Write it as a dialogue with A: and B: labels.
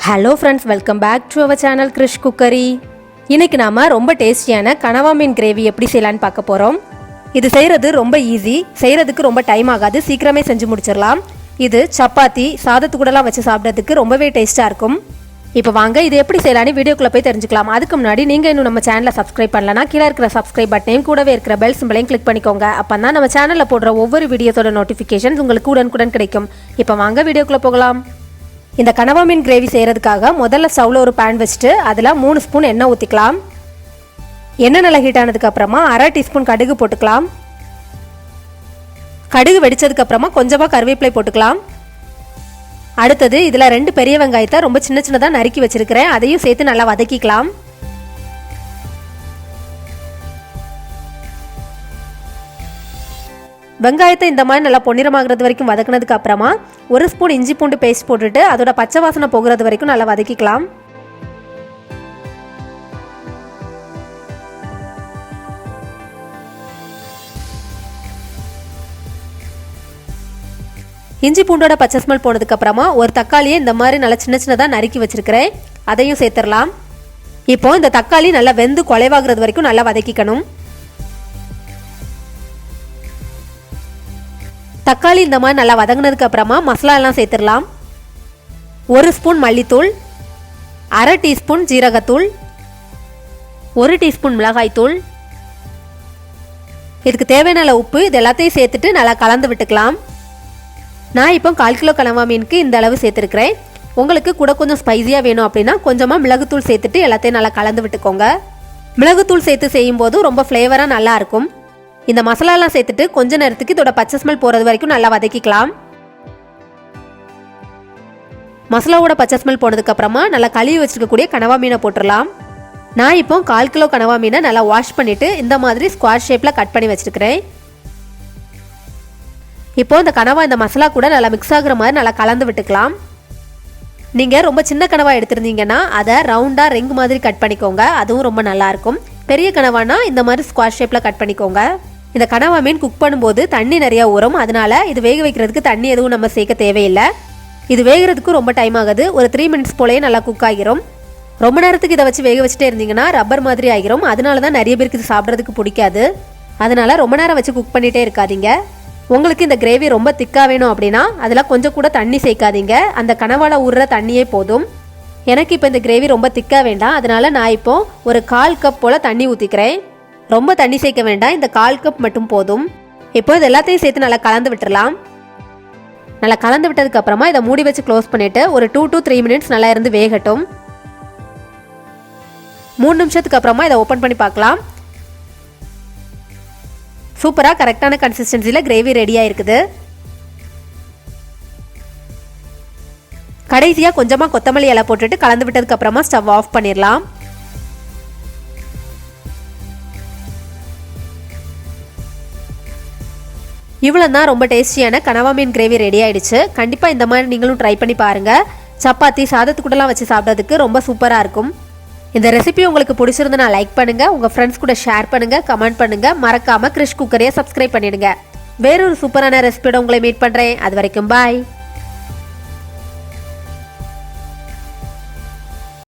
A: Hello friends, welcome back to our channel Krish Cookery. இன்றைக்கி நாம் ரொம்ப டேஸ்டியான கனவா மீன் கிரேவி எப்படி செய்யலான்னு பார்க்க போகிறோம். இது செய்கிறது ரொம்ப ஈஸி, செய்கிறதுக்கு ரொம்ப டைம் ஆகாது, சீக்கிரமே செஞ்சு முடிச்சிடலாம். இது சப்பாத்தி சாதத்து கூடலாம் வச்சு சாப்பிட்றதுக்கு ரொம்பவே டேஸ்ட்டாக இருக்கும். இப்போ வாங்க இது எப்படி செய்யலான்னு வீடியோக்குள்ளே போய் தெரிஞ்சுக்கலாம். அதுக்கு முன்னாடி நீங்கள் இன்னும் நம்ம சேனலை சப்ஸ்கிரைப் பண்ணலன்னா கீழே இருக்கிற சப்ஸ்கிரைப் பட்டனையும் கூடவே இருக்கிற பெல் சிம்பளையும் கிளிக் பண்ணிக்கோங்க. அப்போ தான் நம்ம சேனலில் போடுற ஒவ்வொரு வீடியோஸோட நோட்டிஃபிகேஷன்ஸ் உங்களுக்கு உடனுக்குடன் கிடைக்கும். இப்போ வாங்க வீடியோக்குள்ளே போகலாம். இந்த கனவா மீன் கிரேவி செய்கிறதுக்காக முதல்ல ஸ்டவ்வில் ஒரு பேன் வச்சுட்டு அதில் 3 ஸ்பூன் எண்ணெய் ஊற்றிக்கலாம். எண்ணெய் நல்லா ஹீட் ஆனதுக்கப்புறமா 1/2 டீஸ்பூன் கடுகு போட்டுக்கலாம். கடுகு வெடிச்சதுக்கப்புறமா கொஞ்சமாக கருவேப்பிலை போட்டுக்கலாம். அடுத்தது இதில் 2 பெரிய வெங்காயத்தை ரொம்ப சின்ன சின்னதாக நறுக்கி வச்சுருக்கிறேன், அதையும் சேர்த்து நல்லா வதக்கிக்கலாம். வெங்காயத்தை இந்த மாதிரி நல்லா பொன்னிறமாகிறது வரைக்கும் வதக்கினதுக்கு அப்புறமா 1 ஸ்பூன் இஞ்சி பூண்டு பேஸ்ட் போட்டுட்டு அதோட பச்சை வாசனை போகிறது வரைக்கும் நல்லா வதக்கிக்கலாம். இஞ்சி பூண்டோட பச்சை ஸ்மெல் போனதுக்கு அப்புறமா ஒரு தக்காளியை இந்த மாதிரி நல்லா சின்ன சின்னதாக நறுக்கி வச்சிருக்கிறேன், அதையும் சேர்த்துடலாம். இப்போ இந்த தக்காளி நல்லா வெந்து குலைவாகிறது வரைக்கும் நல்லா வதக்கிக்கணும். தக்காளி இந்த மாதிரி நல்லா வதங்கினதுக்கு அப்புறமா மசாலா எல்லாம் சேர்த்துடலாம். 1 ஸ்பூன் மல்லித்தூள், 1/2 டீஸ்பூன் ஜீரகத்தூள், 1 டீஸ்பூன் மிளகாய்த்தூள், இதுக்கு தேவையான உப்பு, இது எல்லாத்தையும் சேர்த்துட்டு நல்லா கலந்து விட்டுக்கலாம். நான் இப்போ 1/4 கிலோ கனவா மீனுக்கு இந்த அளவு சேர்த்துருக்கிறேன். உங்களுக்கு கூட கொஞ்சம் ஸ்பைஸியாக வேணும் அப்படின்னா கொஞ்சமாக மிளகுத்தூள் சேர்த்துட்டு எல்லாத்தையும் நல்லா கலந்து விட்டுக்கோங்க. மிளகுத்தூள் சேர்த்து செய்யும்போது ரொம்ப ஃப்ளேவராக நல்லா இருக்கும். இந்த மசாலாலாம் சேர்த்துட்டு கொஞ்ச நேரத்துக்கு இதோட பச்சை ஸ்மெல் போகிறது வரைக்கும் நல்லா வதக்கிக்கலாம். மசாலாவோட பச்சை ஸ்மெல் போனதுக்கப்புறமா நல்லா கழுவி வச்சுருக்கக்கூடிய கனவா மீனை போட்டுடலாம். நான் இப்போ 1/4 கிலோ கனவா மீனை நல்லா வாஷ் பண்ணிவிட்டு இந்த மாதிரி ஸ்கொயர் ஷேப்பில் கட் பண்ணி வச்சுருக்கிறேன். இப்போ இந்த கனவா இந்த மசாலா கூட நல்லா மிக்ஸ் ஆகுற மாதிரி நல்லா கலந்து விட்டுக்கலாம். நீங்கள் ரொம்ப சின்ன கனவா எடுத்திருந்தீங்கன்னா அதை ரவுண்டாக ரிங் மாதிரி கட் பண்ணிக்கோங்க, அதுவும் ரொம்ப நல்லாயிருக்கும். பெரிய கனவானா இந்த மாதிரி ஸ்கொயர் ஷேப்பில் கட் பண்ணிக்கோங்க. இந்த கனவா மீன் குக் பண்ணும்போது தண்ணி நிறையா ஊறும், அதனால இது வேக வைக்கிறதுக்கு தண்ணி எதுவும் நம்ம சேர்க்க தேவையில்லை. இது வேகிறதுக்கு ரொம்ப டைம் ஆகுது, ஒரு 3 மினிட்ஸ் போலேயே நல்லா குக் ஆகிரும். ரொம்ப நேரத்துக்கு இதை வச்சு வேக வச்சுட்டே இருந்தீங்கன்னா ரப்பர் மாதிரி ஆகிரும், அதனால தான் நிறைய பேருக்கு இது சாப்பிட்றதுக்கு பிடிக்காது. அதனால ரொம்ப நேரம் வச்சு குக் பண்ணிகிட்டே இருக்காதீங்க. உங்களுக்கு இந்த கிரேவி ரொம்ப திக்காக வேணும் அப்படின்னா அதில் கொஞ்சம் கூட தண்ணி சேர்க்காதீங்க, அந்த கனவால ஊறுற தண்ணியே போதும். எனக்கு இப்போ இந்த கிரேவி ரொம்ப திக்காக வேண்டாம், அதனால நான் இப்போ ஒரு 1/4 கப் போல் தண்ணி ஊற்றிக்கிறேன். ரொம்ப தண்ணி சேர்க்க வேண்டாம், இந்த 1/4 கப் மட்டும் போதும். இப்போ இது எல்லாத்தையும் சேர்த்து நல்லா கலந்து விட்டுடலாம். நல்லா கலந்து விட்டதுக்கு அப்புறமா இதை மூடி வச்சு க்ளோஸ் பண்ணிவிட்டு ஒரு 2 to 3 மினிட்ஸ் நல்லா இருந்து வேகட்டும். 3 நிமிஷத்துக்கு அப்புறமா இதை ஓப்பன் பண்ணி பார்க்கலாம். சூப்பராக கரெக்டான கன்சிஸ்டன்சியில் கிரேவி ரெடியாக இருக்குது. கடைசியாக கொஞ்சமாக கொத்தமல்லி இலை போட்டுட்டு கலந்து விட்டதுக்கு அப்புறமா ஸ்டவ் ஆஃப் பண்ணிடலாம். இவ்வளோ தான் ரொம்ப டேஸ்டியான கனவா மீன் கிரேவி ரெடி ஆயிடுச்சு. கண்டிப்பாக இந்த மாதிரி நீங்களும் ட்ரை பண்ணி பாருங்கள். சப்பாத்தி சாதத்து கூடலாம் வச்சு சாப்பிட்றதுக்கு ரொம்ப சூப்பராக இருக்கும். இந்த ரெசிபி உங்களுக்கு பிடிச்சிருந்தா லைக் பண்ணுங்கள், உங்கள் ஃப்ரெண்ட்ஸ் கூட ஷேர் பண்ணுங்கள், கமெண்ட் பண்ணுங்கள். மறக்காமல் கிரிஷ் குக்கரியை சப்ஸ்கிரைப் பண்ணிடுங்க. வேறொரு சூப்பரான ரெசிபியோட உங்களை மீட் பண்ணுறேன். அது வரைக்கும் பாய்.